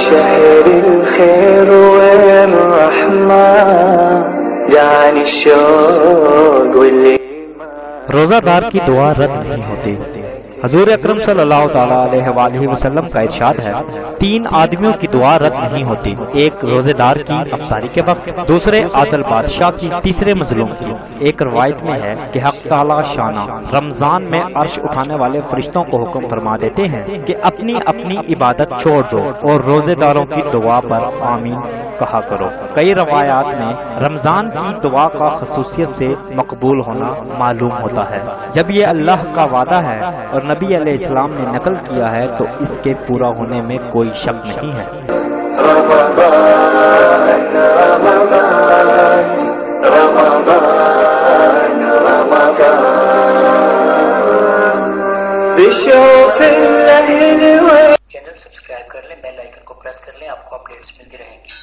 شهر الخير والرحمة دعني الشوق واللي روزہ دار کی دعا رد نہیں ہوتی۔ حضور اکرم صلی اللہ تعالیٰ علیہ وآلہ وسلم کا ارشاد ہے، 3 آدمیوں کی دعا رد نہیں ہوتی، ایک روزے دار کی افطاری کے وقت، دوسرے عادل بادشاہ کی، تیسرے مظلوم کی۔ ایک روایت میں ہے کہ حق تعالیٰ شانہ رمضان میں عرش اٹھانے والے فرشتوں کو حکم فرما دیتے ہیں کہ اپنی اپنی عبادت چھوڑ دو اور روزے داروں کی دعا پر آمین کہا کرو۔ کئی روایات میں رمضان کی دعا کا خصوصیت سے مقبول ہونا معلوم ہوتا ہے۔ جب یہ اللہ کا وعدہ ہے اور نبی علیہ السلام نے نقل کیا ہے تو اس کے پورا ہونے میں کوئی شک نہیں ہے۔ چینل سبسکرائب کر لیں، بیل آئیکن کو پریس کر لیں، آپ کو اپڈیٹس ملتی رہیں گی۔